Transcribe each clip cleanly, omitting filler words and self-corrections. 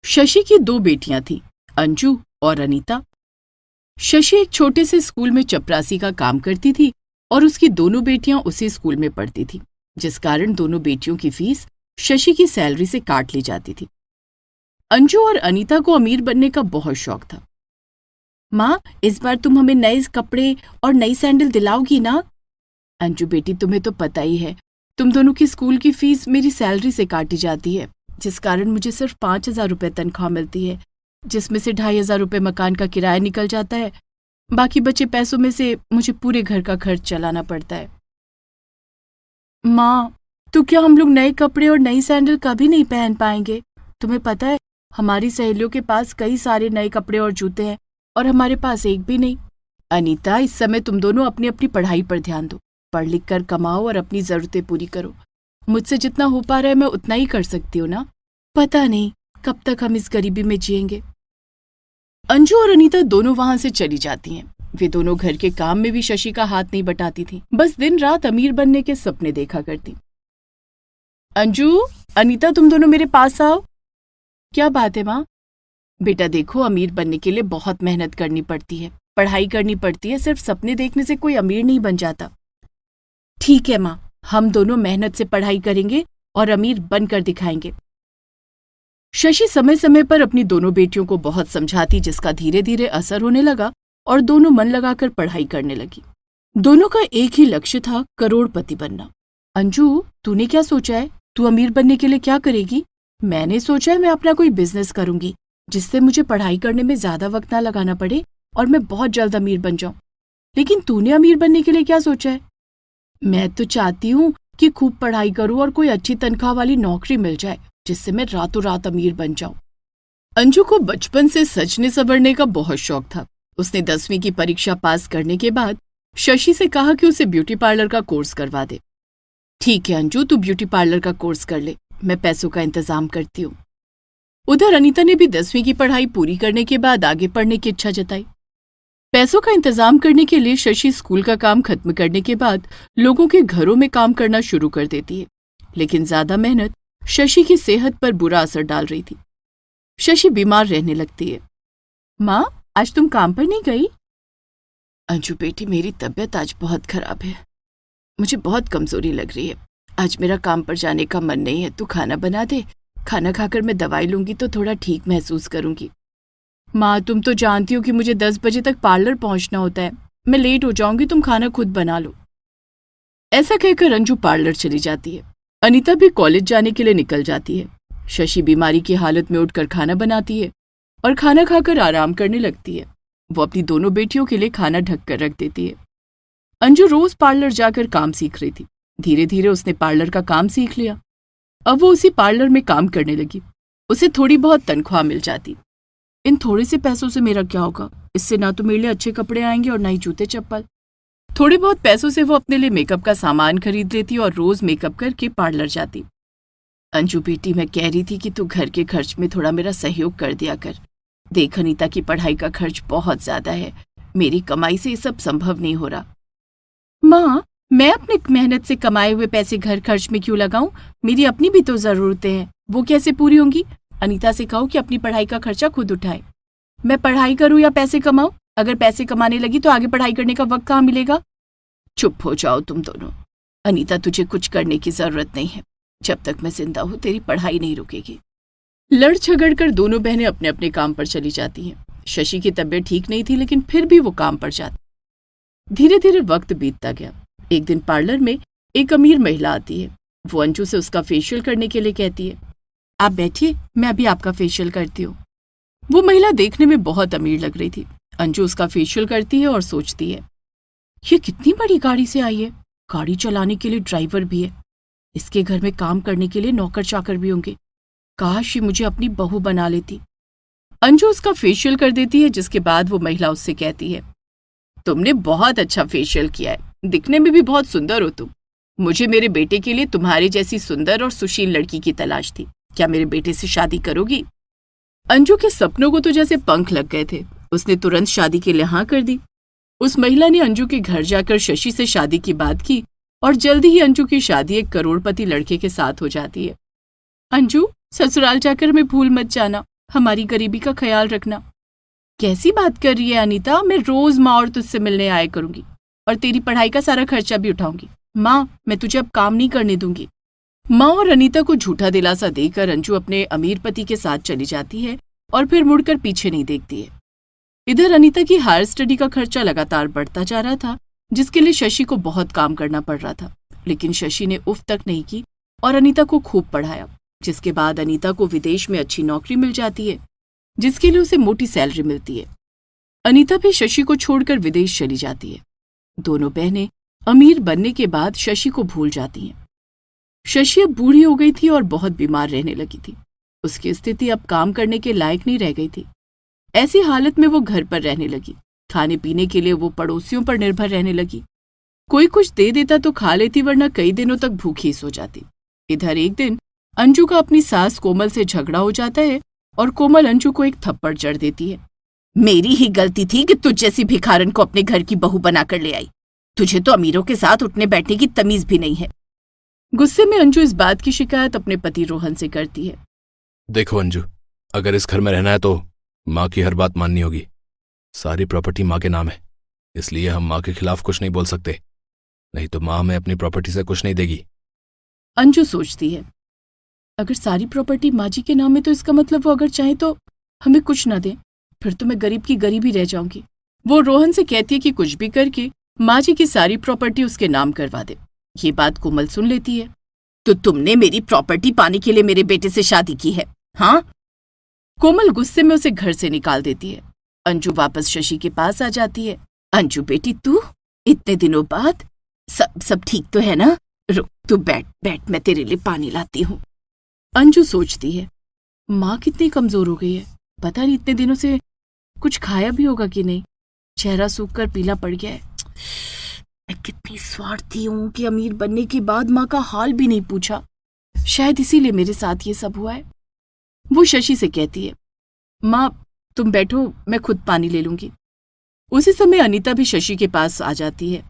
शशि की दो बेटियां थीं, अंजू और अनीता। शशि एक छोटे से स्कूल में चपरासी का काम करती थी और उसकी दोनों बेटियां उसी स्कूल में पढ़ती थीं, जिस कारण दोनों बेटियों की फीस शशि की सैलरी से काट ली जाती थी। अंजू और अनीता को अमीर बनने का बहुत शौक था। माँ, इस बार तुम हमें नए कपड़े और नई सैंडल दिलाओगी ना? अंजू बेटी, तुम्हें तो पता ही है, तुम दोनों की स्कूल की फीस मेरी सैलरी से काटी जाती है, जिस कारण मुझे सिर्फ 5,000 रुपये तनख्वाह मिलती है, जिसमें से 2,500 रुपये मकान का किराया निकल जाता है। बाकी बचे पैसों में से मुझे पूरे घर का खर्च चलाना पड़ता है। माँ, तो क्या हम लोग नए कपड़े और नई सैंडल कभी नहीं पहन पाएंगे? तुम्हें पता है, हमारी सहेलियों के पास कई सारे नए कपड़े और जूते हैं और हमारे पास एक भी नहीं। अनीता, इस समय तुम दोनों अपनी अपनी पढ़ाई पर ध्यान दो। पढ़ लिख कर कमाओ और अपनी जरूरतें पूरी करो। मुझसे जितना हो पा रहा है मैं उतना ही कर सकती हूँ ना। पता नहीं कब तक हम इस गरीबी में जिएंगे। अंजू और अनीता दोनों वहां से चली जाती हैं। वे दोनों घर के काम में भी शशि का हाथ नहीं बटाती थीं, बस दिन रात अमीर बनने के सपने देखा करती। अंजू, अनीता, तुम दोनों मेरे पास आओ। क्या बात है माँ? बेटा देखो, अमीर बनने के लिए बहुत मेहनत करनी पड़ती है, पढ़ाई करनी पड़ती है। सिर्फ सपने देखने से कोई अमीर नहीं बन जाता। ठीक है माँ, हम दोनों मेहनत से पढ़ाई करेंगे और अमीर बनकर दिखाएंगे। शशि समय समय पर अपनी दोनों बेटियों को बहुत समझाती, जिसका धीरे धीरे असर होने लगा और दोनों मन लगाकर पढ़ाई करने लगी। दोनों का एक ही लक्ष्य था, करोड़पति बनना। अंजू, तूने क्या सोचा है? तू अमीर बनने के लिए क्या करेगी? मैंने सोचा है मैं अपना कोई बिजनेस करूंगी, जिससे मुझे पढ़ाई करने में ज्यादा वक्त ना लगाना पड़े और मैं बहुत जल्द अमीर बन जाऊं। लेकिन तूने अमीर बनने के लिए क्या सोचा है? मैं तो चाहती हूँ कि खूब पढ़ाई करूं और कोई अच्छी तनख्वाह वाली नौकरी मिल जाए, जिससे मैं रातों रात अमीर बन जाऊं। अंजू को बचपन से सजने संवरने का बहुत शौक था। उसने 10वीं की परीक्षा पास करने के बाद शशि से कहा कि उसे ब्यूटी पार्लर का कोर्स करवा दे। ठीक है अंजू, तू ब्यूटी पार्लर का कोर्स कर ले, मैं पैसों का इंतजाम करती हूँ। उधर अनीता ने भी 10वीं की पढ़ाई पूरी करने के बाद आगे पढ़ने की इच्छा जताई। पैसों का इंतजाम करने के लिए शशि स्कूल का काम खत्म करने के बाद लोगों के घरों में काम करना शुरू कर देती है, लेकिन ज्यादा मेहनत शशि की सेहत पर बुरा असर डाल रही थी। शशि बीमार रहने लगती है। माँ, आज तुम काम पर नहीं गई? अंजू बेटी, मेरी तबीयत आज बहुत खराब है, मुझे बहुत कमजोरी लग रही है। आज मेरा काम पर जाने का मन नहीं है। तू खाना बना दे, खाना खाकर मैं दवाई लूंगी तो थोड़ा ठीक महसूस करूंगी। माँ, तुम तो जानती हो कि मुझे 10 बजे तक पार्लर पहुंचना होता है, मैं लेट हो जाऊंगी, तुम खाना खुद बना लो। ऐसा कहकर अंजू पार्लर चली जाती है। अनीता भी कॉलेज जाने के लिए निकल जाती है। शशि बीमारी की हालत में उठकर खाना बनाती है और खाना खाकर आराम करने लगती है। वो अपनी दोनों बेटियों के लिए खाना ढक कर रख देती है। अंजू रोज पार्लर जाकर काम सीख रही थी। धीरे धीरे उसने पार्लर का काम सीख लिया। अब वो उसी पार्लर में काम करने लगी। उसे थोड़ी बहुत तनख्वाह मिल जाती। इन थोड़े से पैसों से मेरा क्या होगा? इससे ना तो मेरे लिए अच्छे कपड़े आएंगे और ना ही जूते चप्पल। थोड़े बहुत पैसों से वो अपने लिए मेकअप का सामान खरीद लेती और रोज मेकअप करके पार्लर जाती। अंजू बेटी, मैं कह रही थी कि तू घर के खर्च में थोड़ा मेरा सहयोग कर दिया कर। देख, अनीता की पढ़ाई का खर्च बहुत ज्यादा है, मेरी कमाई से ये सब संभव नहीं हो रहा। माँ, मैं अपने मेहनत से कमाए हुए पैसे घर खर्च में क्यों लगाऊं? मेरी अपनी भी तो जरूरतें हैं, वो कैसे पूरी होंगी? अनीता से कहो कि अपनी पढ़ाई का खर्चा खुद उठाए। मैं पढ़ाई करूं या पैसे कमाऊं? अगर पैसे कमाने लगी तो आगे पढ़ाई करने का वक्त कहाँ मिलेगा? चुप हो जाओ तुम दोनों। अनीता, तुझे कुछ करने की जरूरत नहीं है। जब तक मैं जिंदा हूं तेरी पढ़ाई नहीं रुकेगी। लड़ झगड़ कर दोनों बहनें अपने अपने काम पर चली जाती हैं। शशि की तबीयत ठीक नहीं थी, लेकिन फिर भी वो काम पर जाती। धीरे धीरे वक्त बीतता गया। एक दिन पार्लर में एक अमीर महिला आती है। वो अंजू से उसका फेशियल करने के लिए कहती है। आप बैठिए, मैं अभी आपका फेशियल करती हूँ। वो महिला देखने में बहुत अमीर लग रही थी। अंजू उसका फेशियल करती है और सोचती है, ये कितनी बड़ी गाड़ी से आई है, गाड़ी चलाने के लिए ड्राइवर भी है, इसके घर में काम करने के लिए नौकर चाकर भी होंगे। काश ये मुझे अपनी बहू बना लेती। अंजू उसका फेशियल कर देती है, जिसके बाद वो महिला उससे कहती है, तुमने बहुत अच्छा फेशियल किया है, दिखने में भी बहुत सुंदर हो तुम। मुझे मेरे बेटे के लिए तुम्हारे जैसी सुंदर और सुशील लड़की की तलाश थी। क्या मेरे बेटे से शादी करोगी? अंजू के सपनों को तो जैसे पंख लग गए थे। उसने तुरंत शादी के लिए हाँ कर दी। उस महिला ने अंजू के घर जाकर शशि से शादी की बात की और जल्दी ही अंजू की शादी एक करोड़पति लड़के के साथ हो जाती है। अंजू, ससुराल जाकर हमें भूल मत जाना, हमारी गरीबी का ख्याल रखना। कैसी बात कर रही है अनीता, मैं रोज माँ और तुझसे मिलने आया करूंगी और तेरी पढ़ाई का सारा खर्चा भी उठाऊंगी। माँ, मैं तुझे अब काम नहीं करने दूंगी। माँ और अनीता को झूठा दिलासा देकर अंजू अपने अमीर पति के साथ चली जाती है और फिर मुड़कर पीछे नहीं देखती है। इधर अनीता की हायर स्टडी का खर्चा लगातार बढ़ता जा रहा था, जिसके लिए शशि को बहुत काम करना पड़ रहा था। लेकिन शशि ने उफ तक नहीं की और अनीता को खूब पढ़ाया, जिसके बाद अनीता को विदेश में अच्छी नौकरी मिल जाती है, जिसके लिए उसे मोटी सैलरी मिलती है। अनीता भी शशि को छोड़कर विदेश चली जाती है। दोनों बहनें अमीर बनने के बाद शशि को भूल जाती हैं। शशि अब बूढ़ी हो गई थी और बहुत बीमार रहने लगी थी। उसकी स्थिति अब काम करने के लायक नहीं रह गई थी। ऐसी हालत में वो घर पर रहने लगी। खाने पीने के लिए वो पड़ोसियों पर निर्भर रहने लगी। कोई कुछ दे देता तो खा लेती, वरना कई दिनों तक भूखी सो जाती। इधर एक दिन अंजू का अपनी सास कोमल से झगड़ा हो जाता है और कोमल अंजू को एक थप्पड़ जड़ देती है। मेरी ही गलती थी कि तुझ जैसी भिखारन को अपने घर की बहू बनाकर ले आई। तुझे तो अमीरों के साथ उठने बैठने की तमीज भी नहीं है। गुस्से में अंजू इस बात की शिकायत अपने पति रोहन से करती है। देखो अंजू, अगर इस घर में रहना है तो माँ की हर बात माननी होगी। सारी प्रॉपर्टी माँ के नाम है, इसलिए हम माँ के खिलाफ कुछ नहीं बोल सकते, नहीं तो माँ हमें अपनी प्रॉपर्टी से कुछ नहीं देगी। अंजू सोचती है, अगर सारी प्रॉपर्टी माँ जी के नाम है तो इसका मतलब वो अगर चाहे तो हमें कुछ ना दे, फिर तो मैं गरीब की गरीब ही रह जाऊंगी। वो रोहन से कहती है कि कुछ भी करके माँ जी की सारी प्रॉपर्टी उसके नाम करवा दे। ये बात कोमल सुन लेती है। तो तुमने मेरी प्रॉपर्टी पाने के लिए मेरे बेटे से शादी की है, हाँ? कोमल गुस्से में उसे घर से निकाल देती है। अंजू वापस शशि के पास आ जाती है। अंजू बेटी, तू इतने दिनों बाद सब ठीक तो है ना? रुक, तू बैठ बैठ, मैं तेरे लिए पानी लाती हूँ। अंजू सोचती है, माँ कितनी कमजोर हो गई है, पता नहीं इतने दिनों से कुछ खाया भी होगा कि नहीं। चेहरा सूख कर पीला पड़ गया है। मैं कितनी स्वार्थी हूं कि अमीर बनने के बाद माँ का हाल भी नहीं पूछा। शायद इसीलिए मेरे साथ ये सब हुआ है। वो शशि से कहती है, माँ तुम बैठो, मैं खुद पानी ले लूंगी। उसी समय अनीता भी शशि के पास आ जाती है।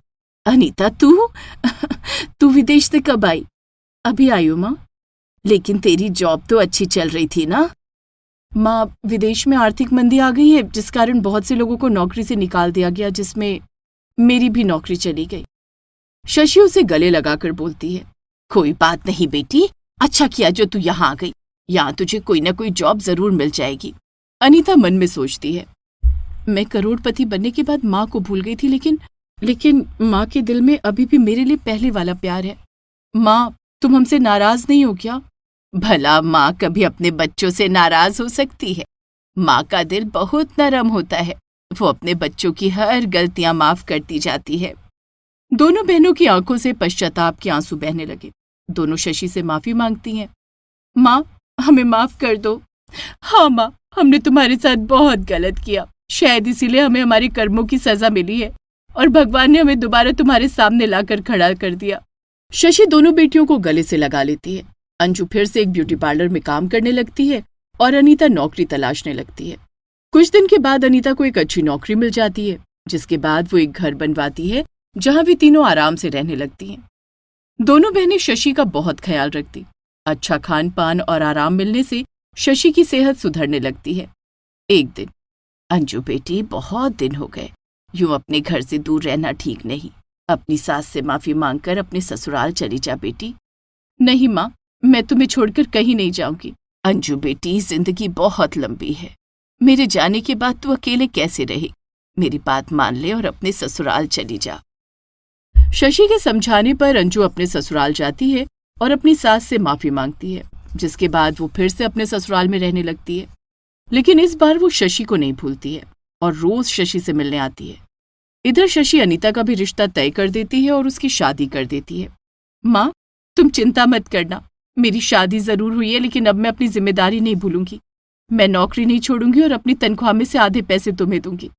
अनीता, तू विदेश से कब आई? अभी आई हूं माँ। लेकिन तेरी जॉब तो अच्छी चल रही थी ना? माँ, विदेश में आर्थिक मंदी आ गई है, जिस कारण बहुत से लोगों को नौकरी से निकाल दिया गया, जिसमें मेरी भी नौकरी चली गई। शशि उसे गले लगाकर बोलती है, कोई बात नहीं बेटी, अच्छा किया जो तू यहाँ आ गई। यहाँ तुझे कोई ना कोई जॉब जरूर मिल जाएगी। अनीता मन में सोचती है, मैं करोड़पति बनने के बाद माँ को भूल गई थी, लेकिन माँ के दिल में अभी भी मेरे लिए पहले वाला प्यार है। माँ, तुम हमसे नाराज नहीं हो क्या? भला माँ कभी अपने बच्चों से नाराज हो सकती है? माँ का दिल बहुत नरम होता है, वो अपने बच्चों की हर गलतियां माफ करती जाती है। दोनों बहनों की आंखों से पश्चाताप के आंसू बहने लगे। दोनों शशि से माफी मांगती हैं। माँ, हमें माफ कर दो। हाँ माँ, हमने तुम्हारे साथ बहुत गलत किया, शायद इसीलिए हमें हमारे कर्मों की सजा मिली है और भगवान ने हमें दोबारा तुम्हारे सामने लाकर खड़ा कर दिया। शशि दोनों बेटियों को गले से लगा लेती है। अंजू फिर से एक ब्यूटी पार्लर में काम करने लगती है और अनीता नौकरी तलाशने लगती है। कुछ दिन के बाद अनीता को एक अच्छी नौकरी मिल जाती है, जिसके बाद वो एक घर बनवाती है जहां वे तीनों आराम से रहने लगती हैं। दोनों बहनें शशि का बहुत ख्याल रखती। अच्छा खान पान और आराम मिलने से शशि की सेहत सुधरने लगती है। एक दिन, अंजू बेटी, बहुत दिन हो गए, यूं अपने घर से दूर रहना ठीक नहीं। अपनी सास से माफी मांगकर अपने ससुराल चली जा बेटी। नहीं माँ, मैं तुम्हें छोड़कर कहीं नहीं जाऊंगी। अंजू बेटी, जिंदगी बहुत लंबी है, मेरे जाने के बाद तू अकेले कैसे रहे? मेरी बात मान ले और अपने ससुराल चली जा। शशि के समझाने पर अंजू अपने ससुराल जाती है और अपनी सास से माफी मांगती है, जिसके बाद वो फिर से अपने ससुराल में रहने लगती है। लेकिन इस बार वो शशि को नहीं भूलती है और रोज शशि से मिलने आती है। इधर शशि अनीता का भी रिश्ता तय कर देती है और उसकी शादी कर देती है। माँ, तुम चिंता मत करना, मेरी शादी जरूर हुई है, लेकिन अब मैं अपनी जिम्मेदारी नहीं भूलूंगी। मैं नौकरी नहीं छोड़ूंगी और अपनी तनख्वाह में से आधे पैसे तुम्हें दूंगी।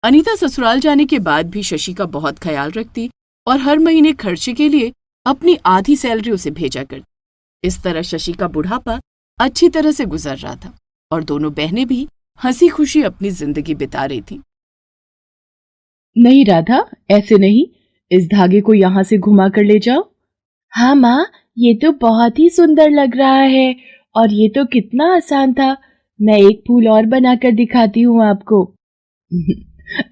अनीता ससुराल जाने के बाद भी शशि का बहुत ख्याल रखती और हर महीने खर्चे के लिए अपनी आधी सैलरी उसे भेजा करती। इस तरह शशि का बुढ़ापा अच्छी तरह से गुजर रहा था और दोनों बहनें भी हंसी खुशी अपनी जिंदगी बिता रही थीं। नहीं राधा, ऐसे नहीं, इस धागे को यहाँ से घुमा कर ले जाओ। हाँ माँ, ये तो बहुत ही सुंदर लग रहा है और ये तो कितना आसान था। मैं एक फूल और बनाकर दिखाती हूँ आपको।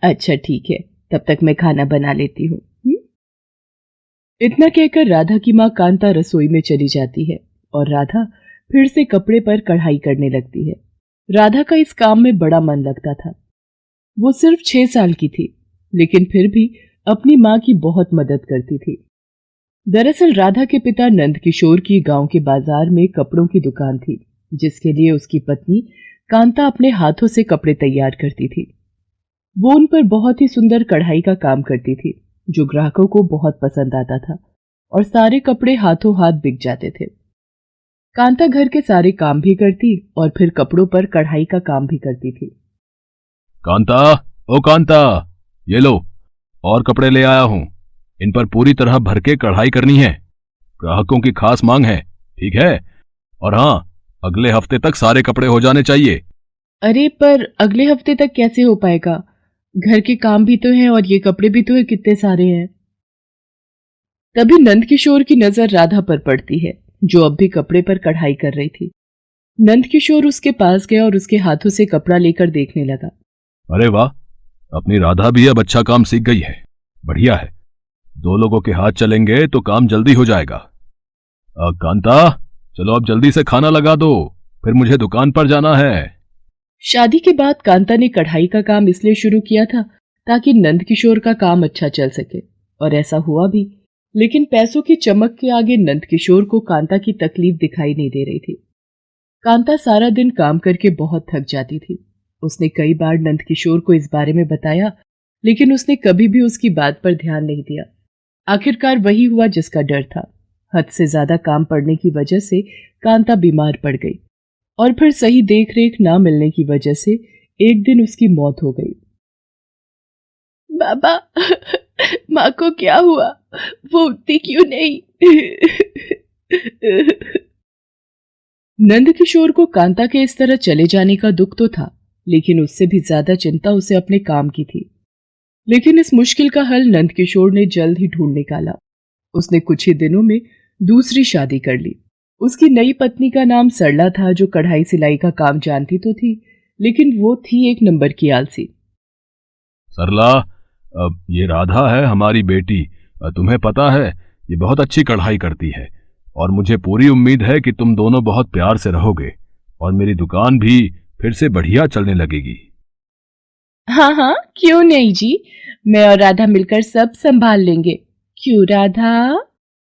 अच्छा ठीक है, तब तक मैं खाना बना लेती हूँ। इतना कहकर राधा की माँ कांता रसोई में चली जाती है और राधा फिर से कपड़े पर कढ़ाई करने लगती है। राधा का इस काम में बड़ा मन लगता था। वो सिर्फ 6 साल की थी, लेकिन फिर भी अपनी माँ की बहुत मदद करती थी। दरअसल राधा के पिता नंद किशोर की गांव के बाजार में कपड़ों की दुकान थी, जिसके लिए उसकी पत्नी कांता अपने हाथों से कपड़े तैयार करती थी। वो उन पर बहुत ही सुंदर कढ़ाई का काम करती थी, जो ग्राहकों को बहुत पसंद आता था और सारे कपड़े हाथों हाथ बिक जाते थे। कांता घर के सारे काम भी करती और फिर कपड़ों पर कढ़ाई का काम भी करती थी। कांता, ओ कांता, ये लो और कपड़े ले आया हूं। इन पर पूरी तरह भर के कढ़ाई करनी है। ग्राहकों की खास मांग है, ठीक है? और हाँ, अगले हफ्ते तक सारे कपड़े हो जाने चाहिए। अरे पर अगले हफ्ते तक कैसे हो पाएगा? घर के काम भी तो हैं और ये कपड़े भी तो है, कितने सारे हैं। तभी नंद किशोर की नजर राधा पर पड़ती है, जो अब भी कपड़े पर कढ़ाई कर रही थी। नंद किशोर उसके पास गया और उसके हाथों से कपड़ा लेकर देखने लगा। अरे वाह, अपनी राधा भी अब अच्छा काम सीख गई है। बढ़िया है, 2 लोगों के हाथ चलेंगे तो काम जल्दी हो जाएगा। कांता, चलो अब जल्दी से खाना लगा दो, फिर मुझे दुकान पर जाना है। शादी के बाद कांता ने कढ़ाई का काम इसलिए शुरू किया था ताकि नंद किशोर का काम अच्छा चल सके, और ऐसा हुआ भी। लेकिन पैसों की चमक के आगे नंद किशोर को कांता की तकलीफ दिखाई नहीं दे रही थी। कांता सारा दिन काम करके बहुत थक जाती थी। उसने कई बार नंद किशोर को इस बारे में बताया, लेकिन उसने कभी भी उसकी बात पर ध्यान नहीं दिया। आखिरकार वही हुआ जिसका डर था। हद से ज्यादा काम पड़ने की वजह से कांता बीमार पड़ गई और फिर सही देखरेख ना मिलने की वजह से एक दिन उसकी मौत हो गई। बाबा, माँ को क्या हुआ? वो उठती क्यों नहीं? नंद किशोर को कांता के इस तरह चले जाने का दुख तो था, लेकिन उससे भी ज्यादा चिंता उसे अपने काम की थी। लेकिन इस मुश्किल का हल नंद किशोर ने जल्द ही ढूंढ निकाला। उसने कुछ ही दिनों में दूसरी शादी कर ली। उसकी नई पत्नी का नाम सरला था, जो कढ़ाई सिलाई का काम जानती तो थी, लेकिन वो थी एक नंबर की आलसी। सरला, अब ये राधा है हमारी बेटी। तुम्हें पता है, ये बहुत अच्छी कढ़ाई करती है और मुझे पूरी उम्मीद है कि तुम दोनों बहुत प्यार से रहोगे और मेरी दुकान भी फिर से बढ़िया चलने लगेगी। हाँ हाँ, क्यों नहीं जी, मैं और राधा मिलकर सब संभाल लेंगे। क्यों राधा?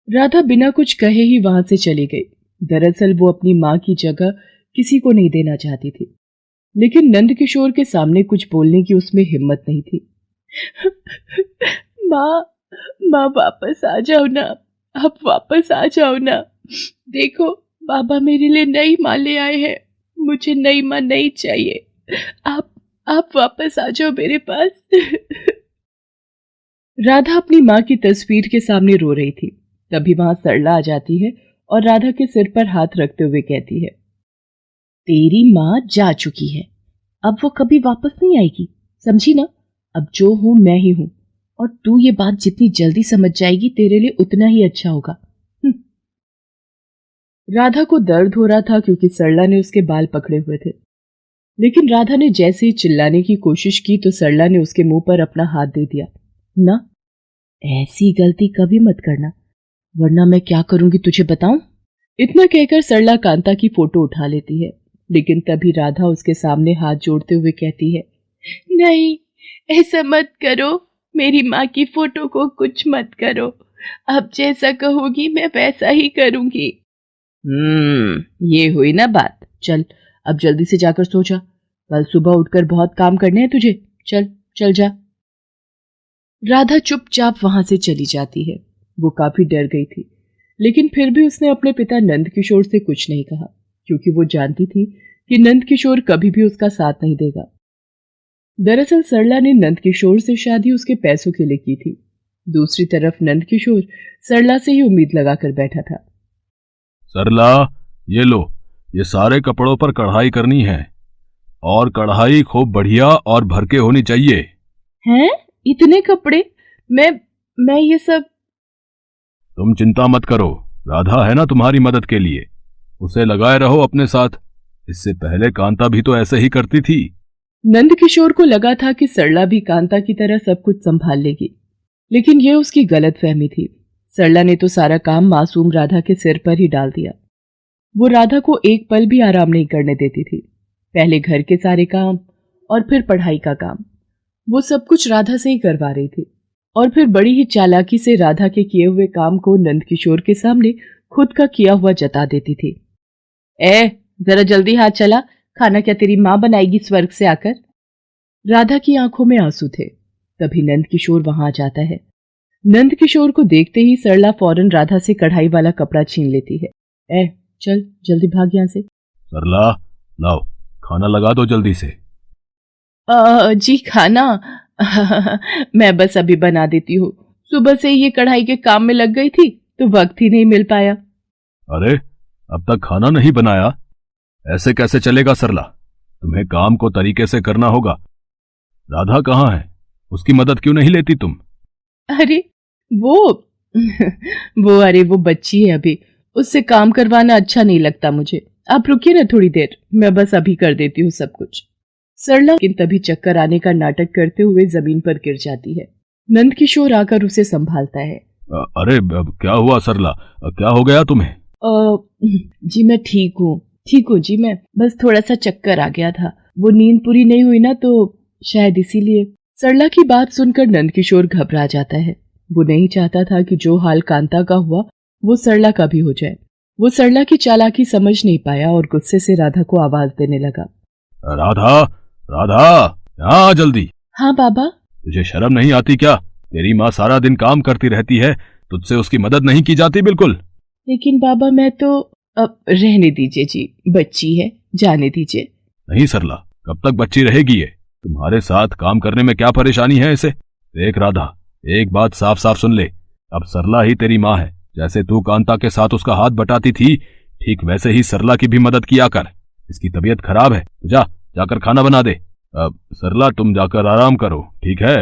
राधा बिना कुछ कहे ही वहां से चली गई। दरअसल वो अपनी माँ की जगह किसी को नहीं देना चाहती थी, लेकिन नंद किशोर के सामने कुछ बोलने की उसमें हिम्मत नहीं थी। माँ, माँ वापस आ जाओ ना, आप वापस आ जाओ ना। देखो, बाबा मेरे लिए नई माँ ले आए हैं, मुझे नई माँ नहीं चाहिए। आप वापस आ जाओ मेरे पास। राधा अपनी माँ की तस्वीर के सामने रो रही थी। तभी वहां सरला आ जाती है और राधा के सिर पर हाथ रखते हुए कहती है, तेरी माँ जा चुकी है, अब वो कभी वापस नहीं आएगी, समझी ना? अब जो हूं मैं ही हूं, और तू ये बात जितनी जल्दी समझ जाएगी तेरे लिए उतना ही अच्छा होगा। राधा को दर्द हो रहा था क्योंकि सरला ने उसके बाल पकड़े हुए थे, लेकिन राधा ने जैसे ही चिल्लाने की कोशिश की तो सरला ने उसके मुंह पर अपना हाथ दे दिया। ना, ऐसी गलती कभी मत करना, वरना मैं क्या करूंगी तुझे बताऊं? इतना कहकर सरला कांता की फोटो उठा लेती है, लेकिन तभी राधा उसके सामने हाथ जोड़ते हुए कहती है, नहीं, ऐसा मत करो, मेरी माँ की फोटो को कुछ मत करो, अब जैसा कहोगी मैं वैसा ही करूंगी। ये हुई ना बात। चल अब जल्दी से जाकर सो जा, कल सुबह उठकर बहुत काम करने हैं तुझे। चल चल जा। राधा चुपचाप वहां से चली जाती है। वो काफी डर गई थी, लेकिन फिर भी उसने अपने पिता नंद किशोर से कुछ नहीं कहा, क्योंकि वो जानती थी कि नंद किशोर कभी भी उसका साथ नहीं देगा। दरअसल सरला ने नंद किशोर से शादी उसके पैसों के लिए की थी। दूसरी तरफ नंद किशोर सरला से ही उम्मीद लगाकर बैठा था। सरला, ये लो, ये सारे कपड़ों पर कढ़ाई करनी है और कढ़ाई खूब बढ़िया और भर के होनी चाहिए। हैं? इतने कपड़े? मैं ये सब। तुम चिंता मत करो, राधा है ना तुम्हारी मदद के लिए, उसे लगाए रहो अपने साथ। इससे पहले कांता भी तो ऐसे ही करती थी। नंदकिशोर को लगा था कि सरला भी कांता की तरह सब कुछ संभाल लेगी, लेकिन यह उसकी गलतफहमी थी। सरला ने तो सारा काम मासूम राधा के सिर पर ही डाल दिया। वो राधा को एक पल भी आराम नहीं करने देती थी। पहले घर के सारे काम और फिर पढ़ाई का काम, वो सब कुछ राधा से ही करवा रही थी, और फिर बड़ी ही चालाकी से राधा के किए हुए काम को नंदकिशोर के सामने खुद का किया हुआ जता देती थी। जरा जल्दी हाथ चला, खाना क्या तेरी माँ बनाएगी स्वर्ग से आकर। राधा की आंखों में आंसू थे। तभी नंदकिशोर वहां आ जाता है। नंदकिशोर को देखते ही सरला फौरन राधा से कढ़ाई वाला कपड़ा छीन लेती है। चल जल्दी भाग यहां से। सरला, लाओ खाना लगा दो जल्दी से। जी खाना मैं बस अभी बना देती हूँ। सुबह से ये कढ़ाई के काम में लग गई थी तो वक्त ही नहीं मिल पाया। अरे, अब तक खाना नहीं बनाया? ऐसे कैसे चलेगा सरला? तुम्हें काम को तरीके से करना होगा। राधा कहाँ है? उसकी मदद क्यों नहीं लेती तुम? अरे वो बच्ची है अभी, उससे काम करवाना अच्छा नहीं लगता मुझे। आप रुकिए ना थोड़ी देर, मैं बस अभी कर देती हूँ सब कुछ। सरला लेकिन तभी चक्कर आने का नाटक करते हुए जमीन पर गिर जाती है। नंदकिशोर आकर उसे संभालता है। अरे क्या हुआ सरला? क्या हो गया तुम्हें? जी मैं ठीक हूँ जी, मैं बस थोड़ा सा चक्कर आ गया था। वो नींद पूरी नहीं हुई ना, तो शायद इसीलिए। सरला की बात सुनकर नंदकिशोर घबरा जाता है। वो नहीं चाहता था कि जो हाल कांता का हुआ वो सरला का भी हो जाए। वो सरला की चालाकी समझ नहीं पाया और गुस्से से राधा को आवाज देने लगा। राधा, राधा, यहाँ आ जल्दी। हाँ बाबा। तुझे शर्म नहीं आती क्या? तेरी माँ सारा दिन काम करती रहती है, तुझसे उसकी मदद नहीं की जाती बिल्कुल? लेकिन बाबा मैं तो अब रहने दीजिए जी, बच्ची है, जाने दीजिए। नहीं सरला, कब तक बच्ची रहेगी ये? तुम्हारे साथ काम करने में क्या परेशानी है इसे? देख राधा, एक बात साफ साफ सुन ले, अब सरला ही तेरी माँ है। जैसे तू कांता के साथ उसका हाथ बटाती थी, ठीक वैसे ही सरला की भी मदद किया कर। इसकी तबीयत खराब है, तो जाकर खाना बना दे। अब सरला तुम जाकर आराम करो, ठीक है?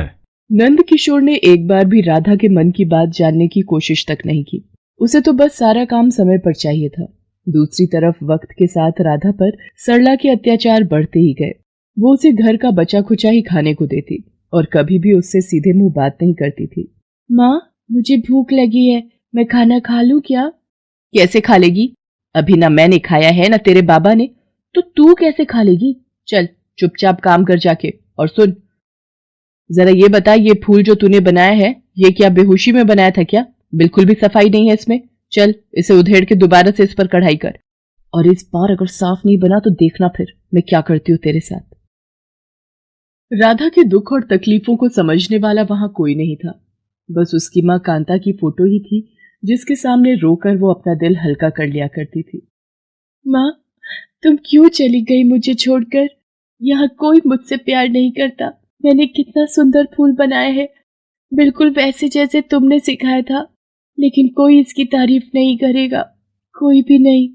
नंदकिशोर ने एक बार भी राधा के मन की बात जानने की कोशिश तक नहीं की। उसे तो बस सारा काम समय पर चाहिए था। दूसरी तरफ वक्त के साथ राधा पर सरला के अत्याचार बढ़ते ही गए। वो उसे घर का बचा खुचा ही खाने को देती और कभी भी उससे सीधे मुंह बात नहीं करती थी। माँ, मुझे भूख लगी है, मैं खाना खा लूं क्या? कैसे खा लेगी? अभी ना मैंने खाया है ना तेरे बाबा ने, तो तू कैसे खा लेगी? चल चुपचाप काम कर जाके। और सुन, जरा ये बता, ये फूल जो तूने बनाया है ये क्या बेहोशी में बनाया था क्या? बिल्कुल भी सफाई नहीं है इसमें। चल इसे उधेड़ के दोबारा से इस पर कढ़ाई कर, और इस बार अगर साफ नहीं बना तो देखना फिर मैं क्या करती हूँ तेरे साथ। राधा के दुख और तकलीफों को समझने वाला वहां कोई नहीं था। बस उसकी माँ कांता की फोटो ही थी जिसके सामने रोकर वो अपना दिल हल्का कर लिया करती थी। माँ, तुम क्यों चली गई मुझे छोड़कर? यहाँ कोई मुझसे प्यार नहीं करता। मैंने कितना सुंदर फूल बनाया है, बिल्कुल वैसे जैसे तुमने सिखाया था, लेकिन कोई इसकी तारीफ नहीं करेगा, कोई भी नहीं।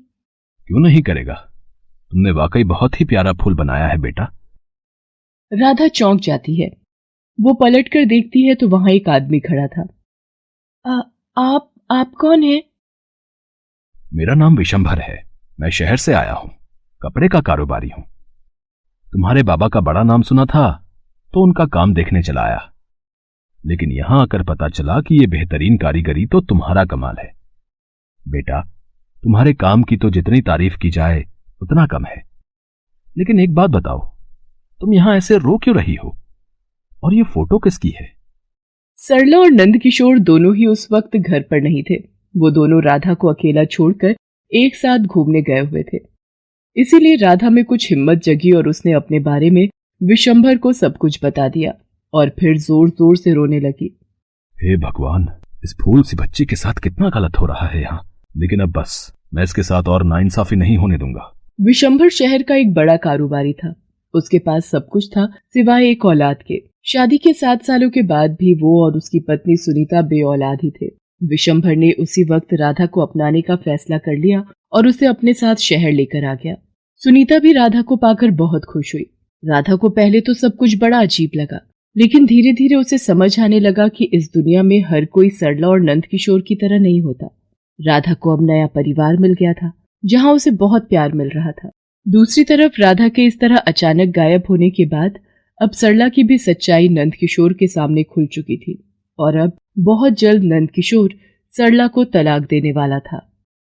क्यों नहीं करेगा? तुमने वाकई बहुत ही प्यारा फूल बनाया है बेटा। राधा चौंक जाती है। वो पलट कर देखती है तो वहां एक आदमी खड़ा था। आप कौन है? मेरा नाम विशंभर है, मैं शहर से आया हूं, कपड़े का कारोबारी हूं। तुम्हारे बाबा का बड़ा नाम सुना था तो उनका काम देखने चला आया, लेकिन यहां आकर पता चला कि यह बेहतरीन कारीगरी तो तुम्हारा कमाल है। बेटा, तुम्हारे काम की तो जितनी तारीफ की जाए उतना कम है। लेकिन एक बात बताओ, तुम यहां ऐसे रो क्यों रही हो? और ये फोटो किसकी है? सरला और नंदकिशोर दोनों ही उस वक्त घर पर नहीं थे। वो दोनों राधा को अकेला छोड़कर एक साथ घूमने गए हुए थे। इसीलिए राधा में कुछ हिम्मत जगी और उसने अपने बारे में विशंभर को सब कुछ बता दिया और फिर जोर जोर से रोने लगी। हे भगवान, इस फूल सी बच्ची के साथ कितना गलत हो रहा है यहाँ। लेकिन अब बस, मैं इसके साथ और नाइंसाफी नहीं होने दूंगा। विशंभर शहर का एक बड़ा कारोबारी था। उसके पास सब कुछ था सिवाय एक औलाद के। शादी के 7 सालों के बाद भी वो और उसकी पत्नी सुनीता बेऔलाद ही थे। विशंभर ने उसी वक्त राधा को अपनाने का फैसला कर लिया और उसे अपने साथ शहर लेकर आ गया। सुनीता भी राधा को पाकर बहुत खुश हुई। राधा को पहले तो सब कुछ बड़ा अजीब लगा, लेकिन धीरे धीरे उसे समझ आने लगा कि इस दुनिया में हर कोई सरला और नंदकिशोर की तरह नहीं होता। राधा को अब नया परिवार मिल गया था जहां उसे बहुत प्यार मिल रहा था। दूसरी तरफ राधा के इस तरह अचानक गायब होने के बाद अब सरला की भी सच्चाई नंदकिशोर के सामने खुल चुकी थी और अब बहुत जल्द नंदकिशोर सरला को तलाक देने वाला था।